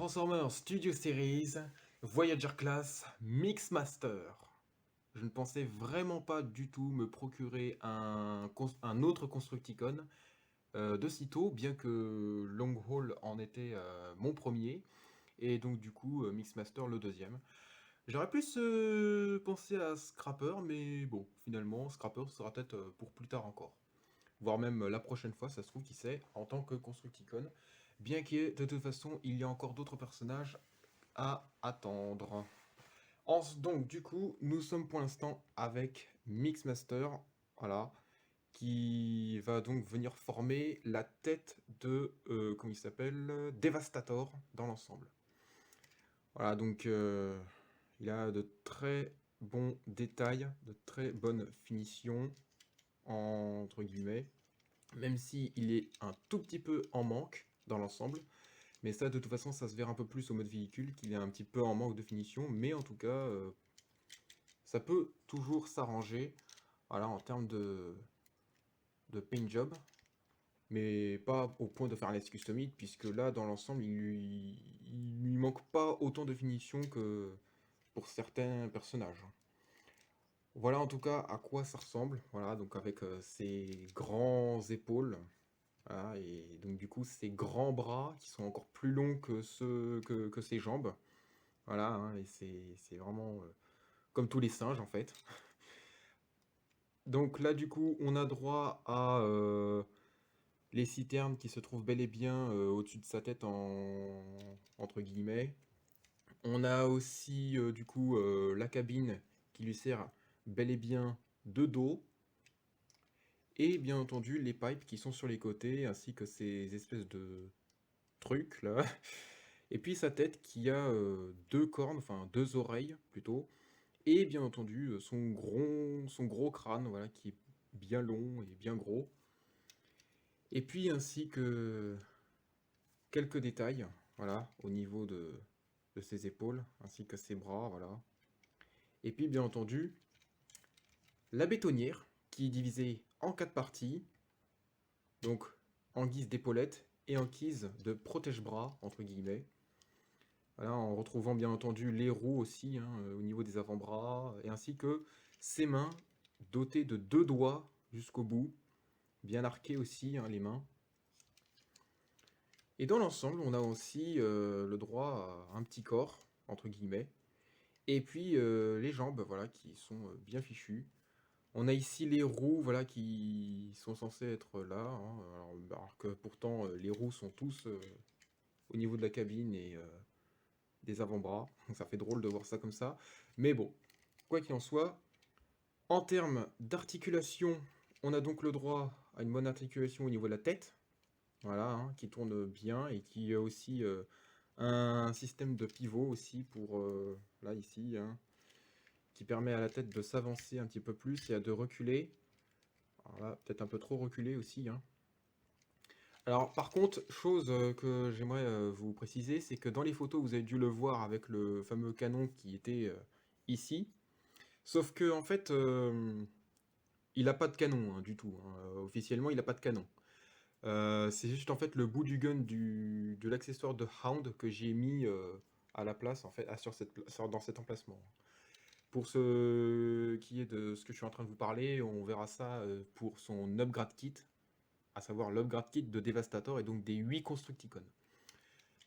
Transformers Studio Series, Voyager Class, Mixmaster. Je ne pensais vraiment pas du tout me procurer un autre Constructicon de sitôt, bien que Long Haul en était mon premier, et donc du coup Mixmaster le deuxième. J'aurais plus pensé à Scrapper, mais bon, finalement, Scrapper sera peut-être pour plus tard encore. Voire même la prochaine fois, ça se trouve, qui sait, en tant que Constructicon. Bien que de toute façon, il y a encore d'autres personnages à attendre. Donc, du coup, nous sommes pour l'instant avec Mixmaster, voilà, qui va donc venir former la tête de, comment il s'appelle, Devastator dans l'ensemble. Voilà, donc il a de très bons détails, de très bonnes finitions, entre guillemets, même si il est un tout petit peu en manque dans l'ensemble. Mais ça, de toute façon, ça se verra un peu plus au mode véhicule, qu'il est un petit peu en manque de finition, mais en tout cas, ça peut toujours s'arranger, voilà, en termes de paint job, mais pas au point de faire un Let's Custom It, puisque là, dans l'ensemble, il lui manque pas autant de finition que pour certains personnages. Voilà en tout cas à quoi ça ressemble, voilà, donc avec ses grands épaules, voilà, et donc du coup ses grands bras qui sont encore plus longs que que ses jambes. Voilà, hein, et c'est vraiment comme tous les singes en fait. Donc là, du coup, on a droit à les citernes qui se trouvent bel et bien au-dessus de sa tête, entre guillemets. On a aussi, du coup, la cabine qui lui sert bel et bien de dos. Et bien entendu, les pipes qui sont sur les côtés, ainsi que ces espèces de trucs là. Et puis sa tête qui a deux cornes, enfin deux oreilles plutôt. Et bien entendu, son gros crâne, voilà, qui est bien long et bien gros. Et puis ainsi que quelques détails, voilà, au niveau de ses épaules, ainsi que ses bras, voilà. Et puis bien entendu, la bétonnière, qui est divisée en quatre parties, donc en guise d'épaulette et en guise de protège-bras, entre guillemets. Voilà, en retrouvant bien entendu les roues aussi, hein, au niveau des avant-bras, et ainsi que ses mains dotées de deux doigts jusqu'au bout, bien arquées aussi, hein, les mains. Et dans l'ensemble, on a aussi le droit à un petit corps, entre guillemets, et puis les jambes, voilà, qui sont bien fichues. On a ici les roues, voilà, qui sont censées être là, hein, alors que pourtant les roues sont tous au niveau de la cabine et des avant-bras. Donc ça fait drôle de voir ça comme ça. Mais bon, quoi qu'il en soit, en termes d'articulation, on a donc le droit à une bonne articulation au niveau de la tête, voilà, hein, qui tourne bien et qui a aussi un système de pivot aussi pour, là, ici, hein, qui permet à la tête de s'avancer un petit peu plus et de reculer. Alors là, peut-être un peu trop reculer aussi, hein. Alors, par contre, chose que j'aimerais vous préciser, c'est que dans les photos, vous avez dû le voir avec le fameux canon qui était ici. Sauf que, en fait, il n'a pas de canon, hein, du tout, hein. Officiellement, il n'a pas de canon. C'est juste en fait le bout du gun de l'accessoire de Hound que j'ai mis à la place, en fait, dans cet emplacement. Pour ce qui est de ce que je suis en train de vous parler, on verra ça pour son upgrade kit, à savoir l'upgrade kit de Devastator et donc des 8 Constructicons.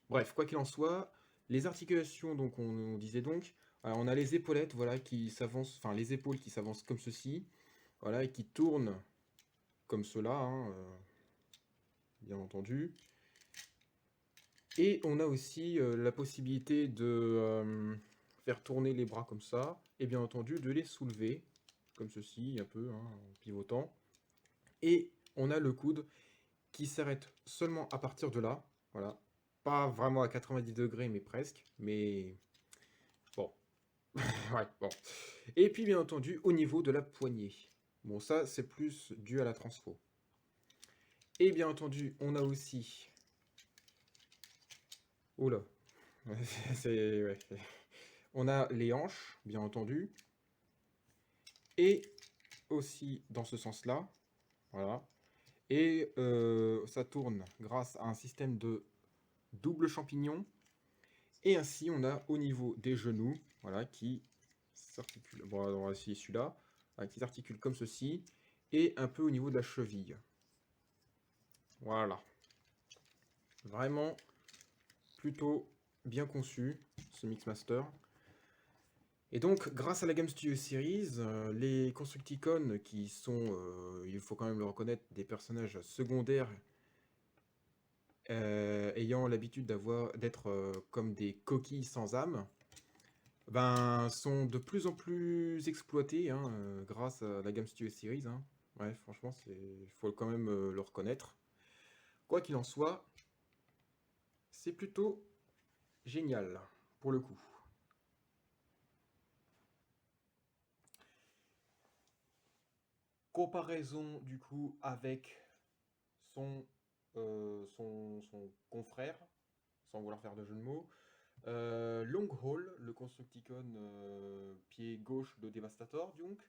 Bref, quoi qu'il en soit, les articulations, donc on disait donc, on a les épaulettes, voilà, qui s'avancent, enfin les épaules qui s'avancent comme ceci, voilà, et qui tournent comme cela, hein, bien entendu. Et on a aussi la possibilité de faire tourner les bras comme ça, et bien entendu de les soulever, comme ceci, un peu, hein, en pivotant. Et on a le coude qui s'arrête seulement à partir de là, voilà. Pas vraiment à 90 degrés, mais presque, mais bon. Ouais, bon. Et puis bien entendu, au niveau de la poignée. Bon, ça, c'est plus dû à la transfo. Et bien entendu, on a aussi... Oula. C'est... Ouais. On a les hanches, bien entendu. Et aussi dans ce sens-là. Voilà. Et ça tourne grâce à un système de double champignon. Et ainsi, on a au niveau des genoux, voilà, qui s'articule. Bon, on va essayer celui-là, qui s'articule comme ceci, et un peu au niveau de la cheville. Voilà. Vraiment plutôt bien conçu, ce Mixmaster. Et donc, grâce à la Game Studio Series, les Constructicons, qui sont, il faut quand même le reconnaître, des personnages secondaires ayant l'habitude d'être comme des coquilles sans âme, ben, sont de plus en plus exploités hein, grâce à la Game Studio Series. Hein. Ouais, franchement, il faut quand même le reconnaître. Quoi qu'il en soit, c'est plutôt génial, pour le coup. Comparaison, du coup, avec son confrère, sans vouloir faire de jeu de mots. Longhaul, le Constructicon pied gauche de Devastator, donc,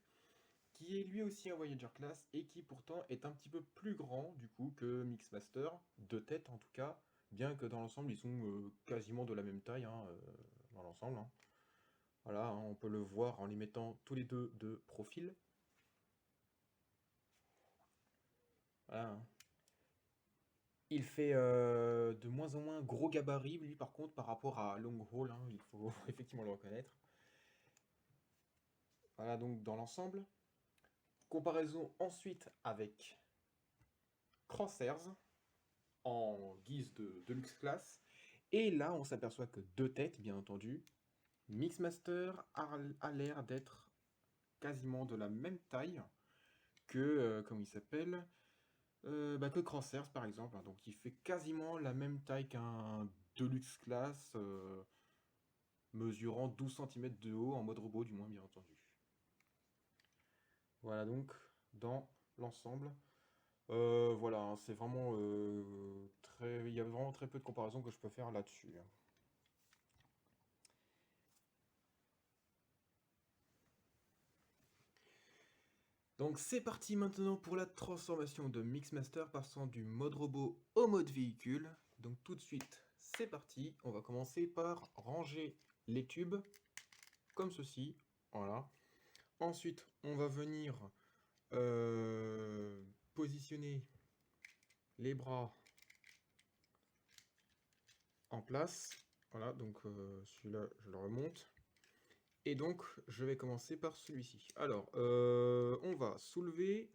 qui est lui aussi un Voyager class et qui pourtant est un petit peu plus grand du coup que Mixmaster, de tête en tout cas, bien que dans l'ensemble ils sont quasiment de la même taille hein, dans l'ensemble. Hein. Voilà, hein, on peut le voir en les mettant tous les deux de profil. Voilà, hein. Il fait de moins en moins gros gabarit, lui par contre, par rapport à Longhaul, hein, il faut effectivement le reconnaître. Voilà donc dans l'ensemble. Comparaison ensuite avec Crosshairs en guise de Deluxe Class. Et là, on s'aperçoit que deux têtes, bien entendu. Mixmaster a l'air d'être quasiment de la même taille que, comment il s'appelle que Crosshairs par exemple. Hein. Donc il fait quasiment la même taille qu'un Deluxe Class, mesurant 12 cm de haut, en mode robot du moins, bien entendu. Voilà donc dans l'ensemble. Voilà, hein, c'est vraiment il y a vraiment très peu de comparaisons que je peux faire là-dessus. Hein. Donc c'est parti maintenant pour la transformation de Mixmaster passant du mode robot au mode véhicule. Donc tout de suite, c'est parti. On va commencer par ranger les tubes comme ceci. Voilà. Ensuite, on va venir positionner les bras en place. Voilà, donc celui-là, je le remonte. Et donc, je vais commencer par celui-ci. Alors, on va soulever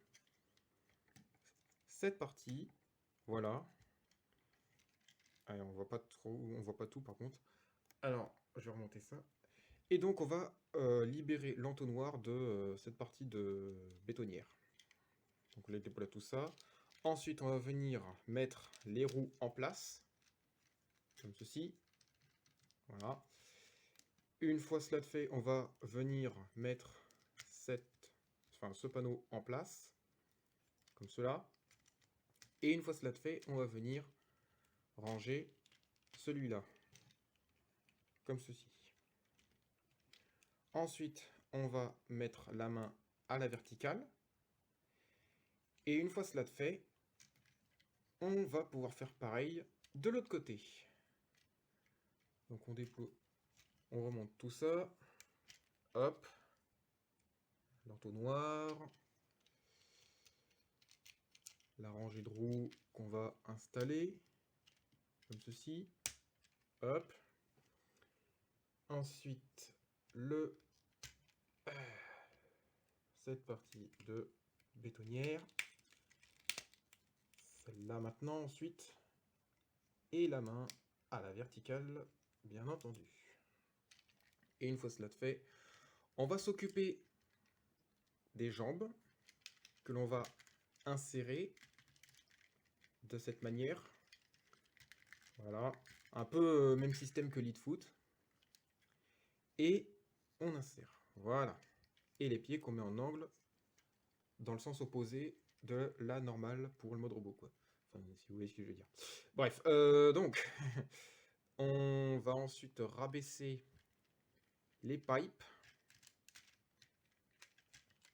cette partie. Voilà. Allez, on voit pas trop, on voit pas tout par contre. Alors, je vais remonter ça. Et donc, on va libérer l'entonnoir de cette partie de bétonnière. Donc, on déboule tout ça. Ensuite, on va venir mettre les roues en place, comme ceci. Voilà. Une fois cela fait, on va venir mettre ce panneau en place, comme cela. Et une fois cela fait, on va venir ranger celui-là, comme ceci. Ensuite, on va mettre la main à la verticale. Et une fois cela fait, on va pouvoir faire pareil de l'autre côté. Donc on déploie, on remonte tout ça. Hop. L'entonnoir. La rangée de roues qu'on va installer, comme ceci. Hop. Ensuite, cette partie de bétonnière. Celle-là maintenant ensuite. Et la main à la verticale, bien entendu. Et une fois cela fait, on va s'occuper des jambes que l'on va insérer de cette manière. Voilà, un peu même système que Leadfoot. Et on insère. Voilà. Et les pieds qu'on met en angle dans le sens opposé de la normale pour le mode robot, quoi. Enfin, si vous voyez ce que je veux dire. Bref, donc, on va ensuite rabaisser les pipes.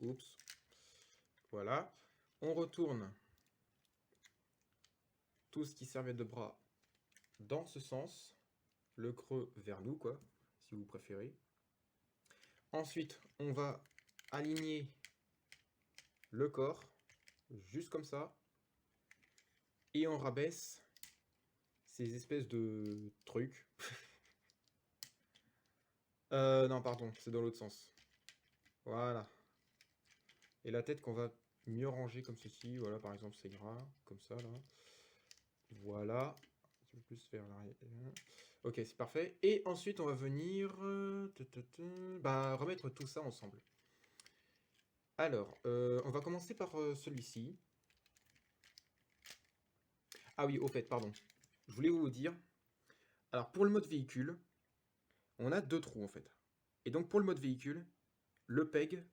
Oups. Voilà. On retourne tout ce qui servait de bras dans ce sens. le creux vers nous, quoi, si vous préférez. Ensuite, on va aligner le corps, juste comme ça. Et on rabaisse ces espèces de trucs. Non, pardon, c'est dans l'autre sens. Voilà. Et la tête qu'on va mieux ranger comme ceci. Voilà, par exemple, c'est gras, comme ça, là. Voilà. Un petit peu plus vers l'arrière. Ok, c'est parfait. Et ensuite, on va venir bah, remettre tout ça ensemble. Alors, on va commencer par celui-ci. Ah oui, au fait, pardon. Je voulais vous dire. Alors, pour le mode véhicule, on a deux trous, en fait. Et donc, pour le mode véhicule, le PEG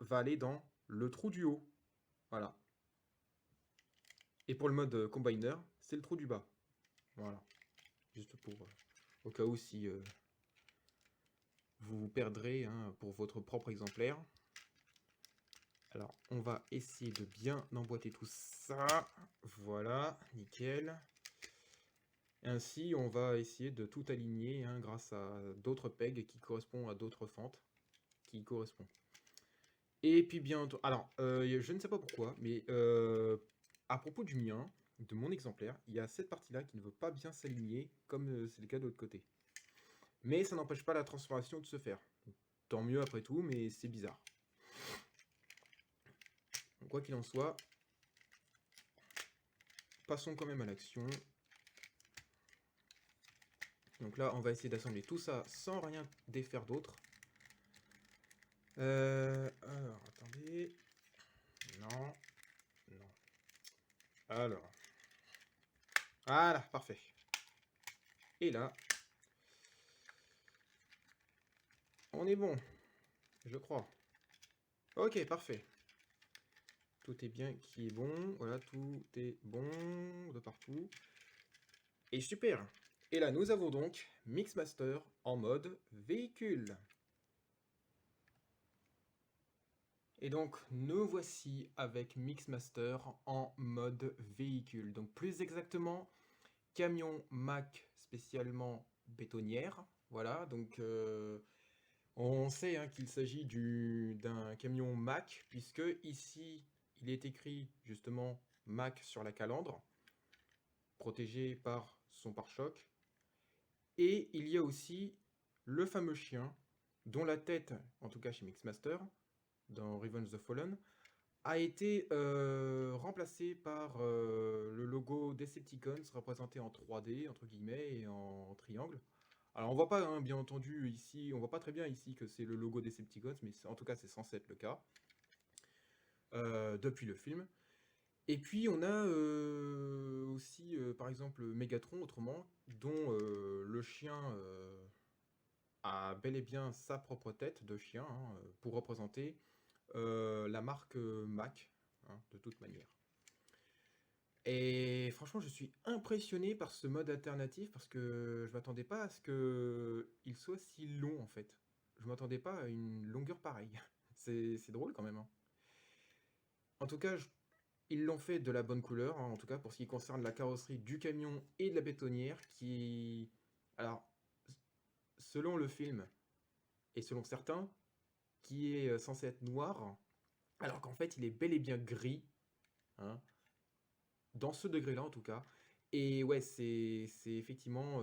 va aller dans le trou du haut. Voilà. Et pour le mode combiner, c'est le trou du bas. Voilà. Juste pour au cas où si vous vous perdrez hein, pour votre propre exemplaire. Alors, on va essayer de bien emboîter tout ça. Voilà, nickel. Ainsi, on va essayer de tout aligner hein, grâce à d'autres pegs qui correspondent à d'autres fentes qui y correspondent. Et puis bientôt... Alors, je ne sais pas pourquoi, mais à propos du mien, de mon exemplaire, il y a cette partie-là qui ne veut pas bien s'aligner, comme c'est le cas de l'autre côté. Mais ça n'empêche pas la transformation de se faire. Tant mieux après tout, mais c'est bizarre. Donc, quoi qu'il en soit, passons quand même à l'action. Donc là, on va essayer d'assembler tout ça sans rien défaire d'autre. Alors, attendez. Non. Non. Alors. Voilà, parfait. Et là, on est bon, je crois. Ok, parfait. Tout est bien qui est bon. Voilà, tout est bon de partout. Et super. Et là, nous avons donc Mixmaster en mode véhicule. Et donc, nous voici avec Mixmaster en mode véhicule. Donc, plus exactement, camion Mack spécialement bétonnière. Voilà, donc on sait hein, qu'il s'agit d'un camion Mack, puisque ici, il est écrit justement Mack sur la calandre, protégé par son pare-choc. Et il y a aussi le fameux chien, dont la tête, en tout cas chez Mixmaster, dans Revenge the Fallen, a été remplacé par le logo Decepticons représenté en 3D entre guillemets et en triangle. Alors on voit pas hein, bien entendu ici, on voit pas très bien ici que c'est le logo Decepticons, mais en tout cas c'est censé être le cas depuis le film. Et puis on a aussi par exemple Megatron autrement, dont le chien a bel et bien sa propre tête de chien hein, pour représenter la marque Mac hein, de toute manière. Et franchement, je suis impressionné par ce mode alternatif parce que je m'attendais pas à ce que il soit si long en fait. Je m'attendais pas à une longueur pareille. C'est drôle quand même. Hein. En tout cas, ils l'ont fait de la bonne couleur, hein, en tout cas pour ce qui concerne la carrosserie du camion et de la bétonnière qui... Alors, selon le film et selon certains, qui est censé être noir, alors qu'en fait il est bel et bien gris, hein, dans ce degré-là en tout cas. Et ouais, c'est effectivement...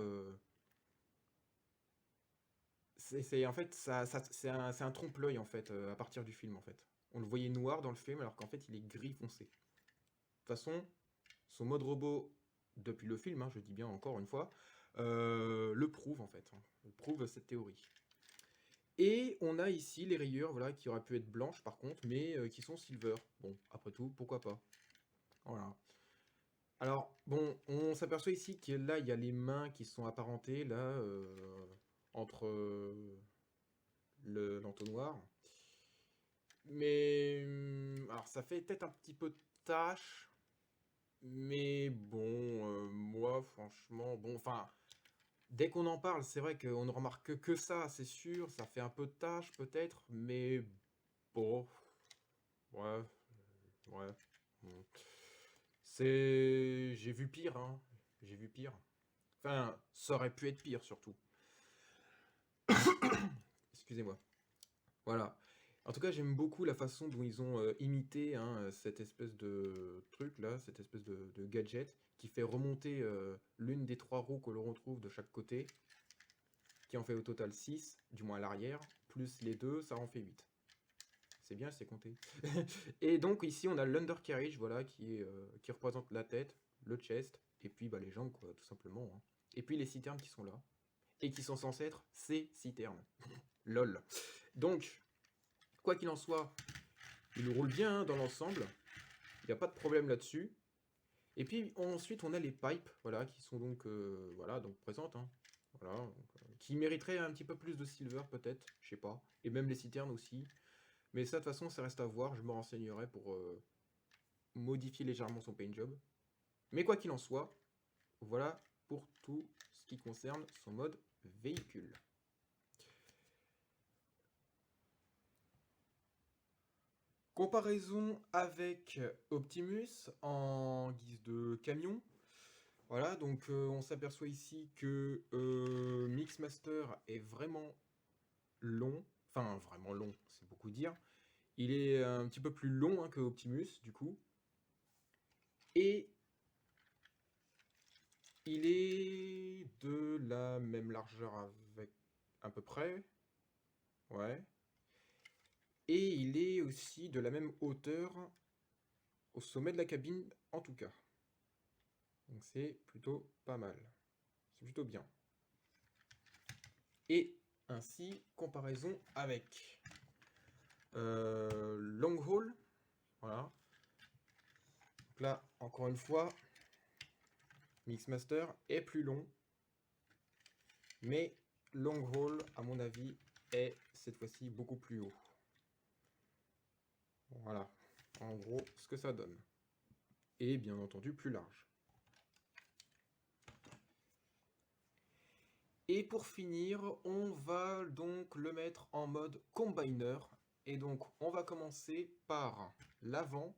en fait, c'est un trompe-l'œil en fait, à partir du film en fait. On le voyait noir dans le film alors qu'en fait il est gris foncé. De toute façon, son mode robot, depuis le film, hein, je dis bien encore une fois, le prouve en fait. Hein. Il prouve cette théorie. Et on a ici les rayures voilà, qui auraient pu être blanches par contre, mais qui sont silver. Bon, après tout, pourquoi pas. Voilà. Alors, bon, on s'aperçoit ici que là, il y a les mains qui sont apparentées, là, entre l'entonnoir. Mais, alors ça fait peut-être un petit peu de tâche, mais bon, moi, franchement, bon, enfin, dès qu'on en parle, c'est vrai qu'on ne remarque que ça, c'est sûr, ça fait un peu de tâche peut-être, mais bon, ouais, ouais. Bon. J'ai vu pire, hein, j'ai vu pire. Enfin, ça aurait pu être pire surtout. Excusez-moi. Voilà. En tout cas, j'aime beaucoup la façon dont ils ont imité hein, cette espèce de truc là, cette espèce de gadget qui fait remonter l'une des 3 roues que l'on retrouve de chaque côté, qui en fait au total 6, du moins à l'arrière, plus les 2, ça en fait 8. C'est bien, c'est compté. Et donc ici, on a l'undercarriage, voilà, qui représente la tête, le chest, et puis bah, les jambes, quoi, tout simplement. Hein. Et puis les citernes qui sont là, et qui sont censées être ces citernes. Lol. Donc, quoi qu'il en soit, il roule bien hein, dans l'ensemble. Il n'y a pas de problème là-dessus. Et puis ensuite, on a les pipes, voilà, qui sont donc, voilà, donc présentes. Hein. Voilà, donc, qui mériteraient un petit peu plus de silver peut-être, je sais pas. Et même les citernes aussi. Mais ça, de toute façon, ça reste à voir. Je me renseignerai pour modifier légèrement son paint job. Mais quoi qu'il en soit, voilà pour tout ce qui concerne son mode véhicule. Comparaison avec Optimus en guise de camion. Voilà, donc on s'aperçoit ici que Mixmaster est vraiment long. Enfin, vraiment long, c'est beaucoup dire. Il est un petit peu plus long hein, que Optimus, du coup. Et il est de la même largeur avec à peu près. Ouais. Et il est aussi de la même hauteur au sommet de la cabine, en tout cas. Donc c'est plutôt pas mal. C'est plutôt bien. Et ainsi, comparaison avec Long Haul. Voilà. Donc là, encore une fois, Mixmaster est plus long. Mais Long Haul, à mon avis, est cette fois-ci beaucoup plus haut. Voilà. En gros, ce que ça donne. Et bien entendu, plus large. Et pour finir, on va donc le mettre en mode combiner. Et donc, on va commencer par l'avant.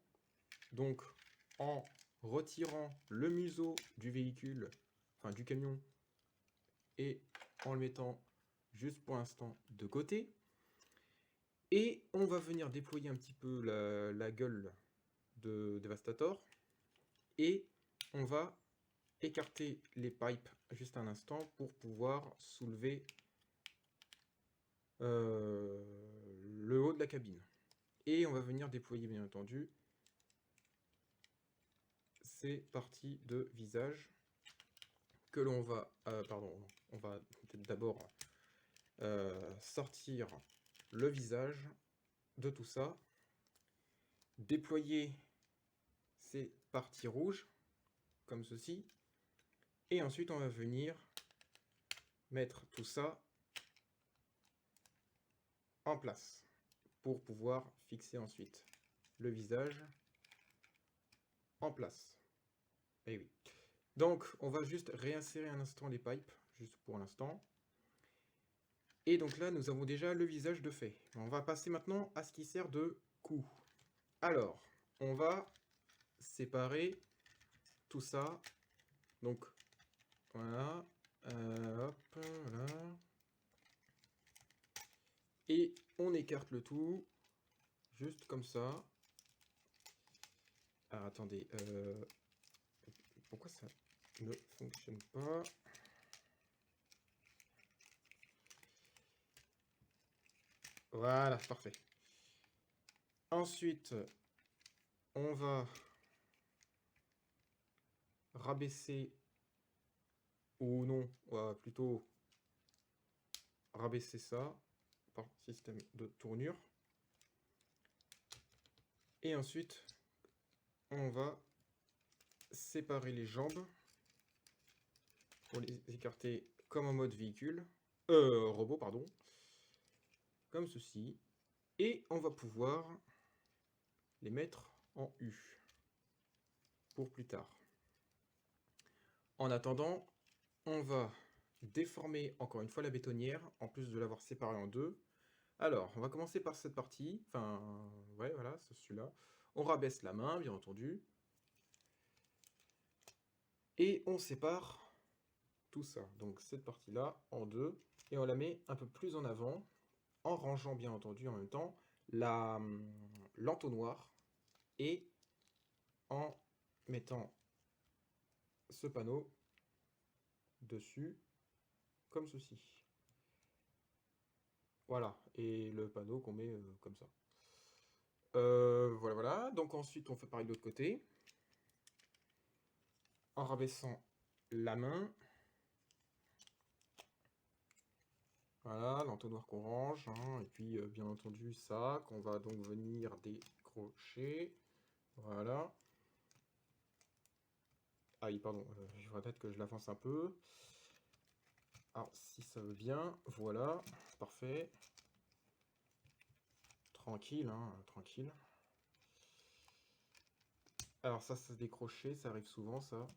Donc, en retirant le museau du véhicule, enfin du camion, et en le mettant juste pour l'instant de côté. Et on va venir déployer un petit peu la gueule de Devastator. Et on va écarter les pipes juste un instant pour pouvoir soulever le haut de la cabine. Et on va venir déployer bien entendu ces parties de visage que l'on va... pardon, on va peut-être d'abord sortir le visage de tout ça, déployer ces parties rouges comme ceci, et ensuite on va venir mettre tout ça en place pour pouvoir fixer ensuite le visage en place. Et oui. Donc on va juste réinsérer un instant les pipes, juste pour l'instant. Et donc là nous avons déjà le visage de fait. On va passer maintenant à ce qui sert de cou. Alors, on va séparer tout ça. Donc voilà. Hop, voilà. Et on écarte le tout. Juste comme ça. Alors attendez. Pourquoi ça ne fonctionne pas? Voilà, parfait. Ensuite, on va rabaisser, ou non, plutôt rabaisser ça par système de tournure. Et ensuite, on va séparer les jambes pour les écarter comme en mode véhicule, robot, pardon, comme ceci. Et on va pouvoir les mettre en U pour plus tard. En attendant, on va déformer encore une fois la bétonnière, en plus de l'avoir séparée en deux. Alors, on va commencer par cette partie, enfin, ouais, voilà, c'est celui-là. On rabaisse la main, bien entendu. Et on sépare tout ça. Donc cette partie-là en deux. Et on la met un peu plus en avant, en rangeant bien entendu en même temps l'entonnoir et en mettant ce panneau dessus, comme ceci. Voilà, et le panneau qu'on met comme ça. Voilà, voilà. Donc ensuite, on fait pareil de l'autre côté. En rabaissant la main. Voilà, l'entonnoir qu'on range. Hein, et puis, bien entendu, ça, qu'on va donc venir décrocher. Voilà. Ah oui, pardon, je voudrais peut-être que je l'avance un peu. Alors, si ça veut bien, voilà, parfait. Tranquille, hein, tranquille. Alors ça se décrocher, ça arrive souvent, ça.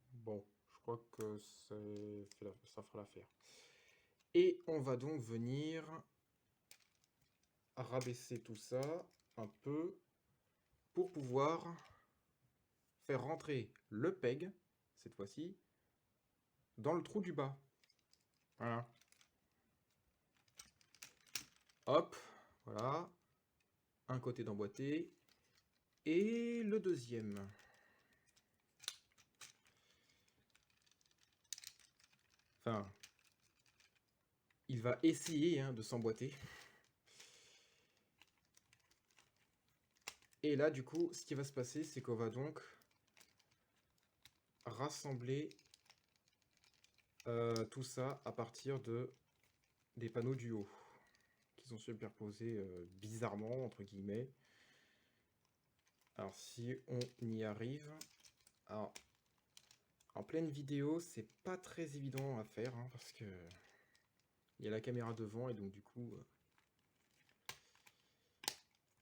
Bon, je crois que ça fera l'affaire. Et on va donc venir rabaisser tout ça un peu pour pouvoir faire rentrer le peg, cette fois-ci, dans le trou du bas. Voilà. Hop, voilà. Un côté d'emboîté. Et le deuxième. Enfin, il va essayer de s'emboîter. Et là, du coup, ce qui va se passer, c'est qu'on va donc rassembler tout ça à partir des panneaux du haut, qui sont superposés bizarrement, entre guillemets. Alors, si on y arrive... Alors, en pleine vidéo, c'est pas très évident à faire, parce que il y a la caméra devant, et donc du coup...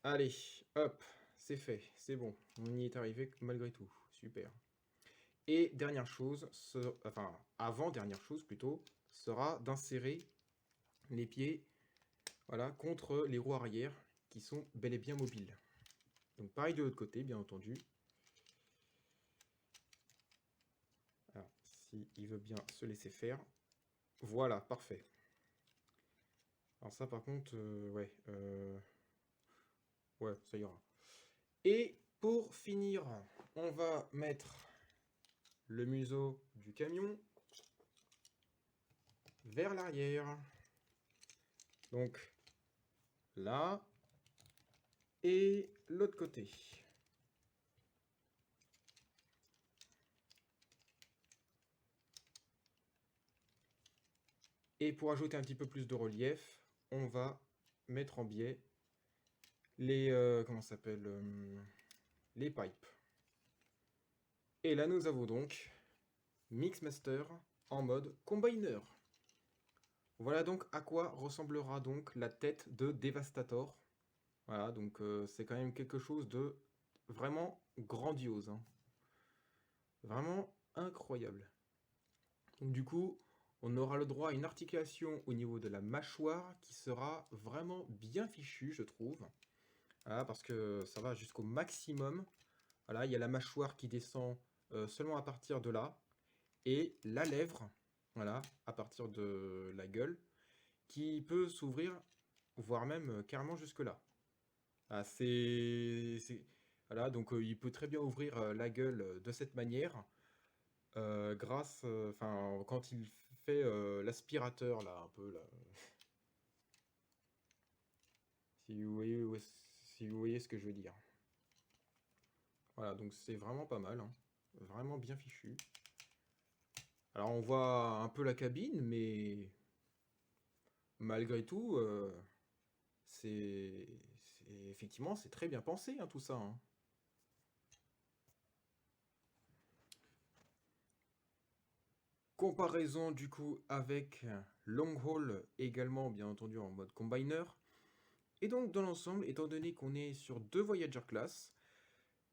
Allez, hop, c'est fait, c'est bon. On y est arrivé malgré tout. Super. Et dernière chose, enfin, avant-dernière chose plutôt, sera d'insérer les pieds, voilà, contre les roues arrière, qui sont bel et bien mobiles. Donc pareil de l'autre côté, bien entendu. Alors, s'il veut bien se laisser faire. Voilà, parfait. Alors ça, par contre, ouais, ça ira. Et pour finir, on va mettre le museau du camion vers l'arrière. Donc là et l'autre côté. Et pour ajouter un petit peu plus de relief, on va mettre en biais les comment ça s'appelle les pipes. Et là nous avons donc Mixmaster en mode combiner. Voilà donc à quoi ressemblera donc la tête de Devastator. Voilà, donc c'est quand même quelque chose de vraiment grandiose. Vraiment incroyable. Donc du coup, on aura le droit à une articulation au niveau de la mâchoire qui sera vraiment bien fichue, je trouve. Voilà, parce que ça va jusqu'au maximum. Voilà, il y a la mâchoire qui descend seulement à partir de là. Et la lèvre, voilà, à partir de la gueule, qui peut s'ouvrir, voire même carrément jusque là. Ah, voilà, donc il peut très bien ouvrir la gueule de cette manière, grâce, enfin, quand il fait l'aspirateur, là, un peu, là. Si vous voyez, si vous voyez ce que je veux dire. Voilà, donc c'est vraiment pas mal, vraiment bien fichu. Alors on voit un peu la cabine, mais malgré tout, effectivement, c'est très bien pensé, tout ça. Comparaison du coup avec Long Haul, également bien entendu en mode combiner. Et donc dans l'ensemble, étant donné qu'on est sur 2 Voyager class,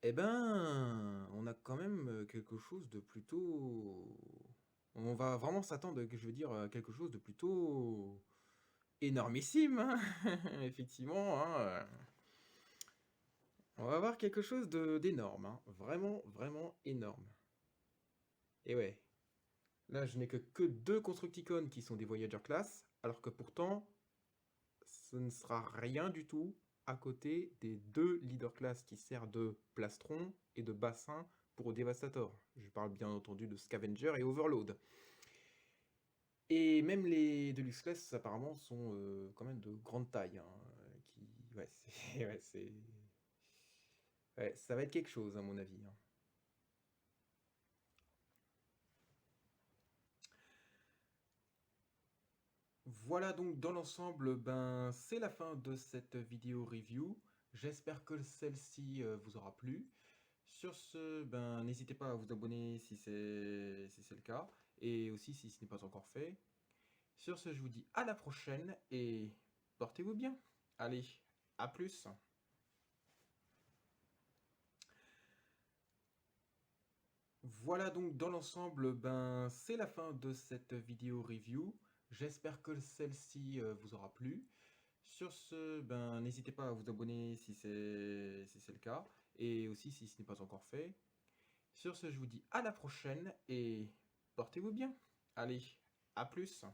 eh ben, on a quand même quelque chose de plutôt... On va vraiment s'attendre, je veux dire, à quelque chose de plutôt énormissime, effectivement. On va avoir quelque chose d'énorme, vraiment, vraiment énorme. Et ouais, là je n'ai que deux Constructicons qui sont des Voyager class, alors que pourtant ce ne sera rien du tout à côté des deux Leader class qui servent de plastron et de bassin pour Devastator. Je parle bien entendu de Scavenger et Overload. Et même les Deluxe Class apparemment sont quand même de grande taille, hein, ouais, ouais, ouais, ça va être quelque chose à mon avis, hein. Voilà donc dans l'ensemble, ben c'est la fin de cette vidéo review. J'espère que celle-ci vous aura plu. Sur ce, ben n'hésitez pas à vous abonner si c'est le cas, et aussi si ce n'est pas encore fait. Sur ce, je vous dis à la prochaine et portez-vous bien. Allez, à plus. Voilà donc dans l'ensemble, ben c'est la fin de cette vidéo review. J'espère que celle-ci vous aura plu. Sur ce, ben n'hésitez pas à vous abonner si c'est le cas, et aussi si ce n'est pas encore fait. Sur ce, je vous dis à la prochaine et portez-vous bien. Allez, à plus.